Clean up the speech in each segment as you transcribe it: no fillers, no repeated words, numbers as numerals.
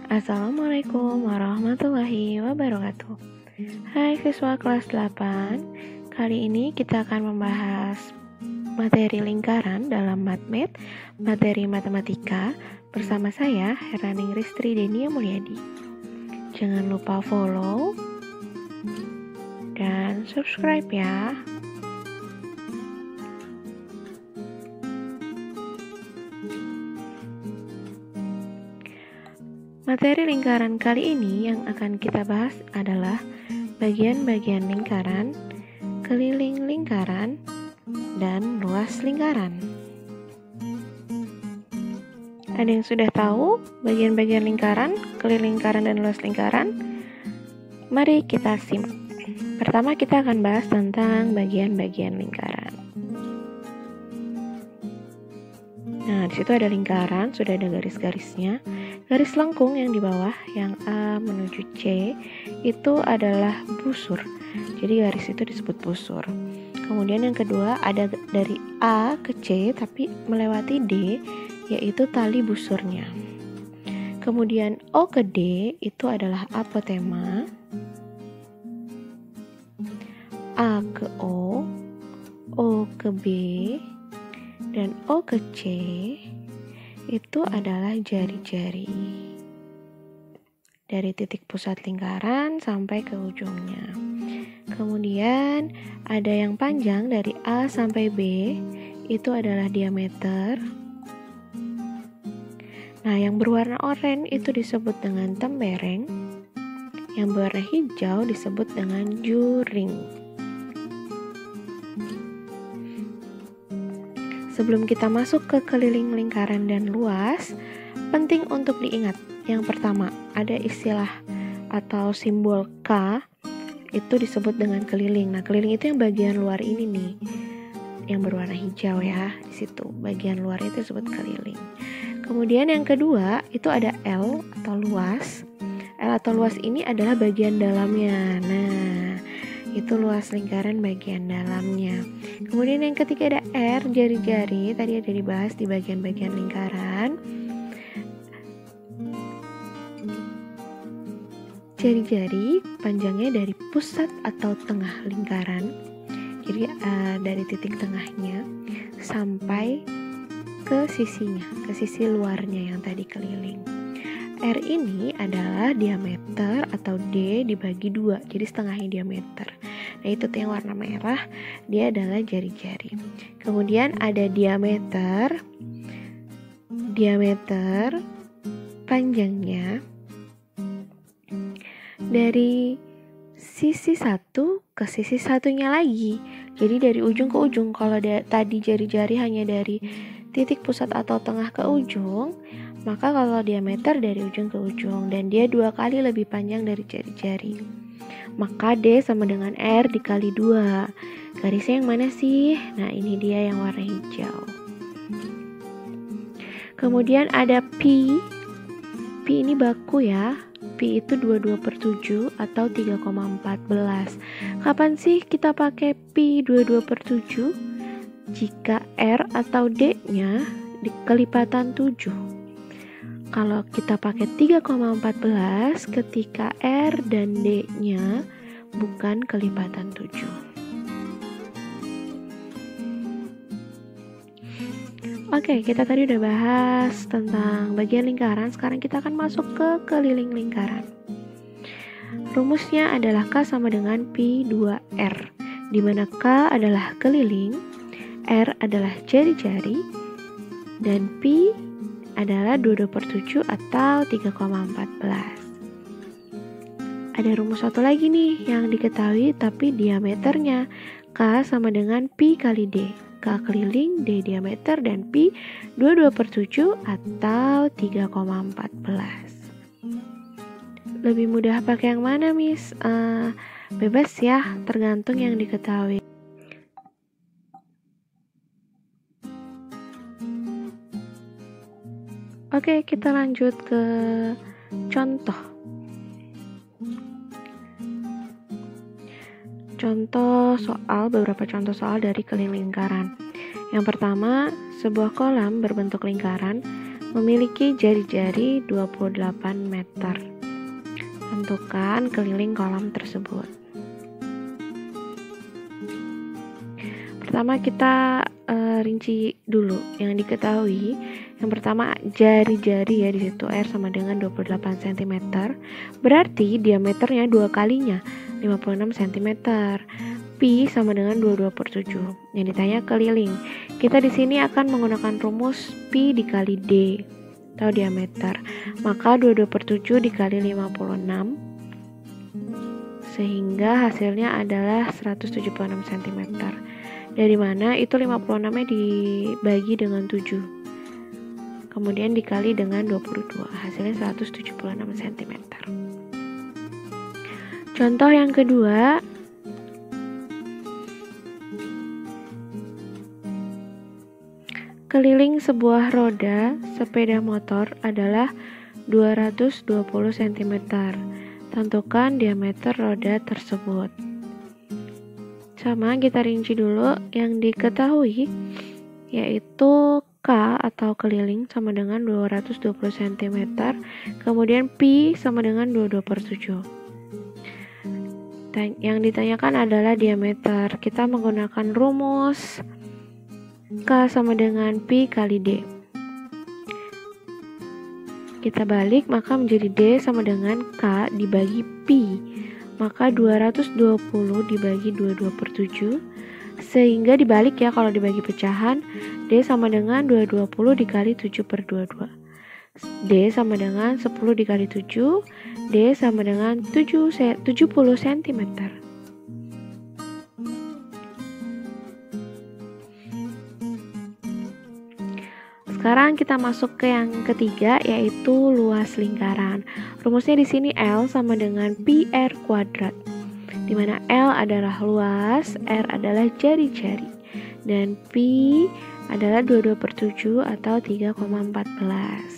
Assalamualaikum warahmatullahi wabarakatuh. Hai siswa kelas 8. Kali ini kita akan membahas materi lingkaran dalam matematik, materi matematika bersama saya Heraning Ristri Denia Mulyadi. Jangan lupa follow dan subscribe ya. Materi lingkaran kali ini yang akan kita bahas adalah bagian-bagian lingkaran, keliling lingkaran, dan luas lingkaran. Ada yang sudah tahu bagian-bagian lingkaran, keliling lingkaran, dan luas lingkaran? Mari kita simak. Pertama kita akan bahas tentang bagian-bagian lingkaran. Nah, di situ ada lingkaran, sudah ada garis-garisnya. Garis lengkung yang di bawah, yang A menuju C, itu adalah busur. Jadi garis itu disebut busur. Kemudian yang kedua ada dari A ke C tapi melewati D, yaitu tali busurnya. Kemudian O ke D itu adalah apotema. A ke O ke B, dan O ke C itu adalah jari-jari dari titik pusat lingkaran sampai ke ujungnya. Kemudian ada yang panjang dari A sampai B, itu adalah diameter. Nah, yang berwarna oranye itu disebut dengan tembereng, yang berwarna hijau disebut dengan juring. Sebelum kita masuk ke keliling lingkaran dan luas, penting untuk diingat. Yang pertama, ada istilah atau simbol K, itu disebut dengan keliling. Nah, keliling itu yang bagian luar ini nih, yang berwarna hijau ya, di situ. Bagian luar itu disebut keliling. Kemudian yang kedua, itu ada L atau luas. L atau luas ini adalah bagian dalamnya. Nah, itu luas lingkaran bagian dalamnya. Kemudian yang ketiga ada R, jari-jari. Tadi ada dibahas di bagian-bagian lingkaran. Jari-jari panjangnya dari pusat atau tengah lingkaran. Jadi dari titik tengahnya sampai ke sisinya, ke sisi luarnya yang tadi keliling. R ini adalah diameter atau D dibagi 2, jadi setengahnya diameter. Nah, itu tuh yang warna merah, dia adalah jari-jari. Kemudian ada diameter panjangnya dari sisi satu ke sisi satunya lagi. Jadi dari ujung ke ujung. Kalau tadi jari-jari hanya dari titik pusat atau tengah ke ujung, maka kalau diameter dari ujung ke ujung, dan dia 2 kali lebih panjang dari jari-jari, maka D sama dengan R dikali 2. Garisnya yang mana sih? Nah, ini dia yang warna hijau. Kemudian ada Pi. Pi ini baku ya. Pi itu 22/7 atau 3,14. Kapan sih kita pakai Pi 22/7? Jika R atau D-nya kelipatan 7. Kalau kita pakai 3,14 ketika R dan D-nya bukan kelipatan 7. Oke, kita tadi udah bahas tentang bagian lingkaran. Sekarang kita akan masuk ke keliling lingkaran. Rumusnya adalah K sama dengan Pi 2R, di mana K adalah keliling, R adalah jari-jari, dan Pi adalah 22/7 atau 3,14. Ada rumus satu lagi nih yang diketahui tapi diameternya. K sama dengan Pi kali D. K keliling, D diameter, dan Pi 22/7 atau 3,14. Lebih mudah pakai yang mana, Miss? Bebas ya, tergantung yang diketahui. Oke, kita lanjut ke contoh. Beberapa contoh soal dari keliling lingkaran. Yang pertama, sebuah kolam berbentuk lingkaran memiliki jari-jari 28 meter. Tentukan keliling kolam tersebut. Pertama kita rinci dulu yang diketahui. Yang pertama jari-jari ya, di situ R sama dengan 28 cm. Berarti diameternya 2 kalinya 56 cm. Pi sama dengan 22/7. Yang ditanya keliling. Kita di sini akan menggunakan rumus Pi dikali D atau diameter. Maka 22/7 dikali 56 sehingga hasilnya adalah 176 cm. Dari mana itu 56-nya dibagi dengan 7. Kemudian dikali dengan 22, hasilnya 176 cm. Contoh yang kedua, keliling sebuah roda sepeda motor adalah 220 cm. Tentukan diameter roda tersebut. Sama, kita rinci dulu yang diketahui, yaitu K atau keliling sama dengan 220 cm, kemudian Pi sama dengan 22/7. Yang ditanyakan adalah diameter. Kita menggunakan rumus K sama dengan Pi kali D. Kita balik, maka menjadi D sama dengan K dibagi Pi. Maka 220 dibagi 22/7, sehingga dibalik ya, kalau dibagi pecahan, D sama dengan 220 dikali 7/22. D sama dengan 10 dikali 7, D sama dengan 70 cm. Sekarang kita masuk ke yang ketiga, yaitu luas lingkaran. Rumusnya di sini L sama dengan Pi R kuadrat, di mana L adalah luas, R adalah jari-jari, dan Pi adalah 22/7 atau 3,14.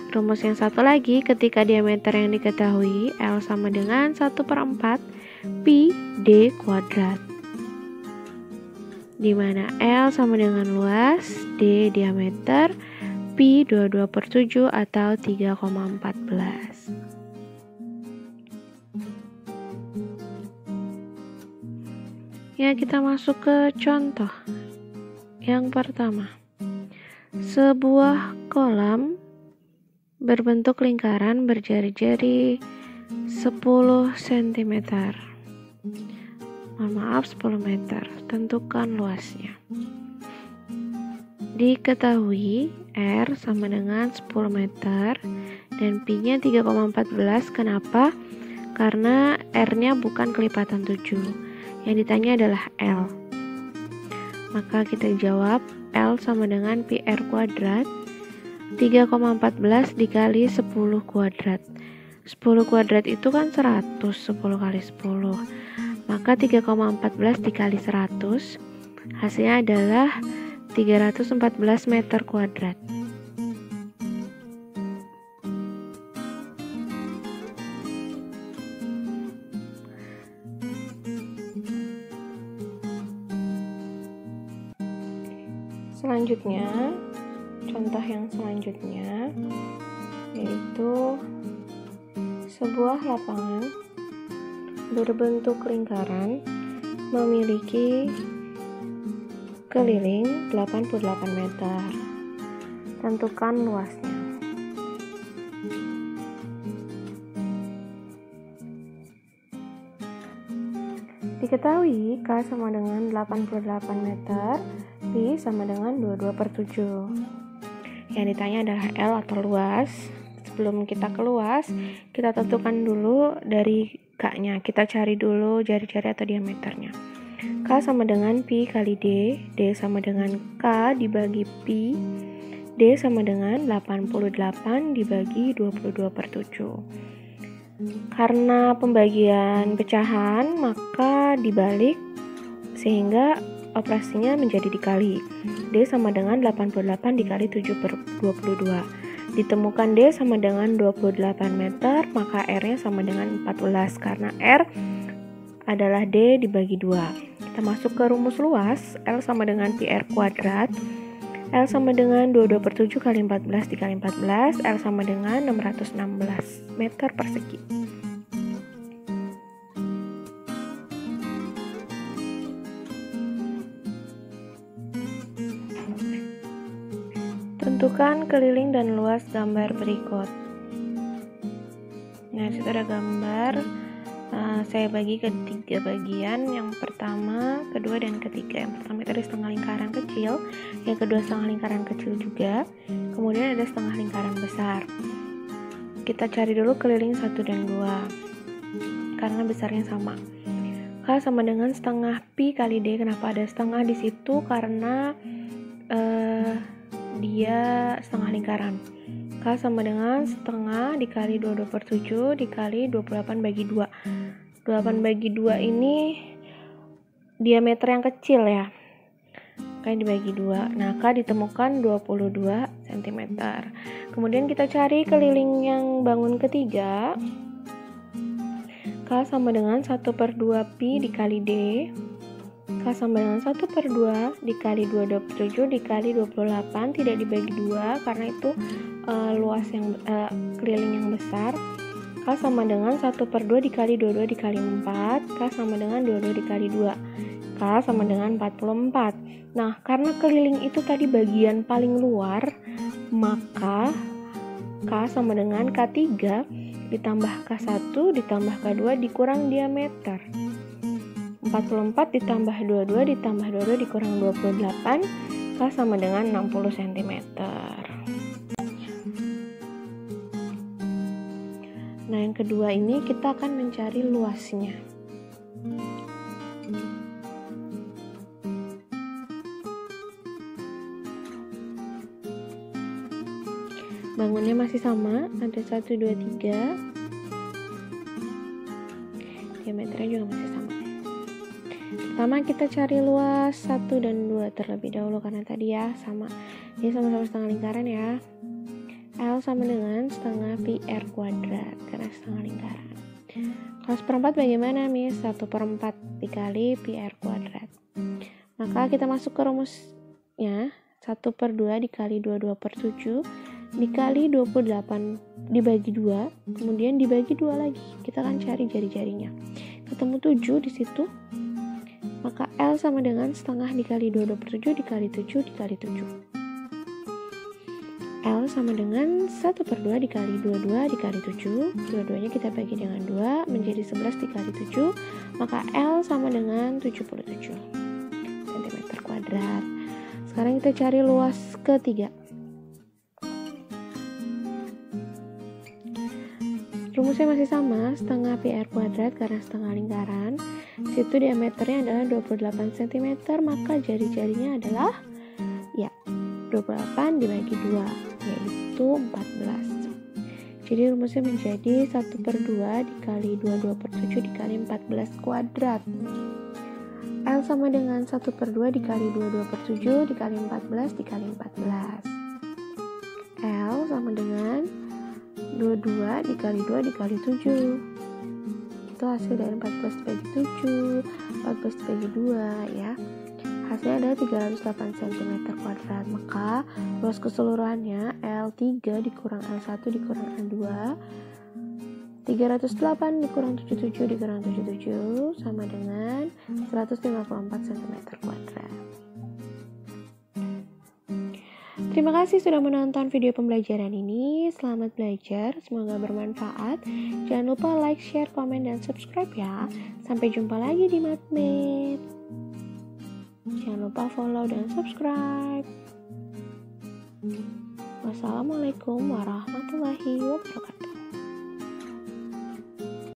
Rumus yang satu lagi, ketika diameter yang diketahui, L sama dengan 1/4 Pi D kuadrat, di mana L sama dengan luas, D diameter, Pi 22/7 atau 3,14. Ya, kita masuk ke contoh. Yang pertama, sebuah kolam berbentuk lingkaran berjari-jari 10 cm. Mohon maaf, 10 meter. Tentukan luasnya. Diketahui R sama dengan 10 meter dan Pi-nya 3,14. Kenapa? Karena R-nya bukan kelipatan 7. Yang ditanya adalah L. Maka kita jawab L sama dengan Pi R kuadrat 3,14 dikali 10 kuadrat. 10 kuadrat itu kan 100, 10 kali 10. Maka 3,14 dikali 100, hasilnya adalah 314 meter kuadrat. Selanjutnya, contoh yang selanjutnya, yaitu sebuah lapangan berbentuk lingkaran memiliki keliling 88 meter. Tentukan luasnya. Diketahui K sama dengan 88 meter, Pi sama dengan 22/7. Yang ditanya adalah L atau luas. Sebelum kita ke luas, kita tentukan dulu dari K-nya. Kita cari dulu jari-jari atau diameternya. K sama dengan Pi kali D, D sama dengan K dibagi Pi, D sama dengan 88 dibagi 22/7. Karena pembagian pecahan, maka dibalik sehingga operasinya menjadi dikali. D sama dengan 88 dikali 7/22. Ditemukan D sama dengan 28 meter, maka R-nya sama dengan 14 karena R adalah D dibagi 2. Kita masuk ke rumus luas. L sama dengan Pi R kuadrat L sama dengan 22/7 kali 14 dikali 14, L sama dengan 616 meter persegi. Tentukan keliling dan luas gambar berikut. Nah, situ ada gambar. Saya bagi ke 3 bagian. Yang pertama, kedua, dan ketiga. Yang pertama itu ada setengah lingkaran kecil, yang kedua setengah lingkaran kecil juga, kemudian ada setengah lingkaran besar. Kita cari dulu keliling 1 dan 2 karena besarnya sama. K sama dengan setengah pi kali D. Kenapa ada setengah di situ? Karena dia setengah lingkaran. K sama dengan setengah dikali 22/7 dikali 28 bagi 2. 28 bagi 2 ini diameter yang kecil ya. K dibagi 2. Nah, K ditemukan 22 cm. Kemudian kita cari keliling yang bangun ketiga. K sama dengan 1/2 pi dikali D. K sama dengan 1/2 dikali 2/27 dikali 28, tidak dibagi 2 karena itu luas yang keliling yang besar. K sama dengan 1/2 dikali 22 dikali 4. K sama dengan 22 dikali 2. K sama dengan 44. Nah, karena keliling itu tadi bagian paling luar, maka K sama dengan K3 ditambah K1 ditambah K2 dikurang diameter. 44 ditambah 22 ditambah 22 dikurang 28, K sama dengan 60 cm. Nah, yang kedua ini kita akan mencari luasnya. Bangunnya masih sama, ada 1, 2, 3. Diameternya juga masih sama. Pertama kita cari luas 1 dan 2 terlebih dahulu karena tadi ya sama. Ini sama-sama setengah lingkaran ya. L sama dengan setengah pi r kuadrat karena setengah lingkaran. Kalau 1/4 bagaimana, Miss? 1/4 dikali pi r kuadrat. Maka kita masuk ke rumusnya. 1/2 dikali 22/7 dikali 28 dibagi 2, kemudian dibagi 2 lagi. Kita akan cari jari-jarinya. Ketemu 7 di situ. Maka L sama dengan setengah dikali 22/7 dikali 7 dikali 7. L sama dengan 1/2 dikali 22 dikali 7. Dua-duanya kita bagi dengan 2 menjadi 11 dikali 7. Maka L sama dengan 77 cm kuadrat. Sekarang kita cari luas ketiga. Rumusnya masih sama, setengah pi r kuadrat karena setengah lingkaran. Situ diameternya adalah 28 cm, maka jari-jarinya adalah 28 dibagi 2, yaitu 14. Jadi rumusnya menjadi 1/2 dikali 22/7 dikali 14 kuadrat. L sama dengan 1/2 dikali 22/7 dikali 14 dikali 14. L sama dengan 22 dikali 2 dikali 7. Itu hasil dari 14 dibagi 7, 14 dibagi 2 ya. Hasilnya adalah 308 cm kuadrat. Maka luas keseluruhannya L3 dikurang L1 dikurang L2, 308 dikurang 77 dikurang 77 sama dengan 154 cm kuadrat. Terima kasih sudah menonton video pembelajaran ini. Selamat belajar, semoga bermanfaat. Jangan lupa like, share, komen, dan subscribe ya. Sampai jumpa lagi di Mathmate. Jangan lupa follow dan subscribe. Wassalamualaikum warahmatullahi wabarakatuh.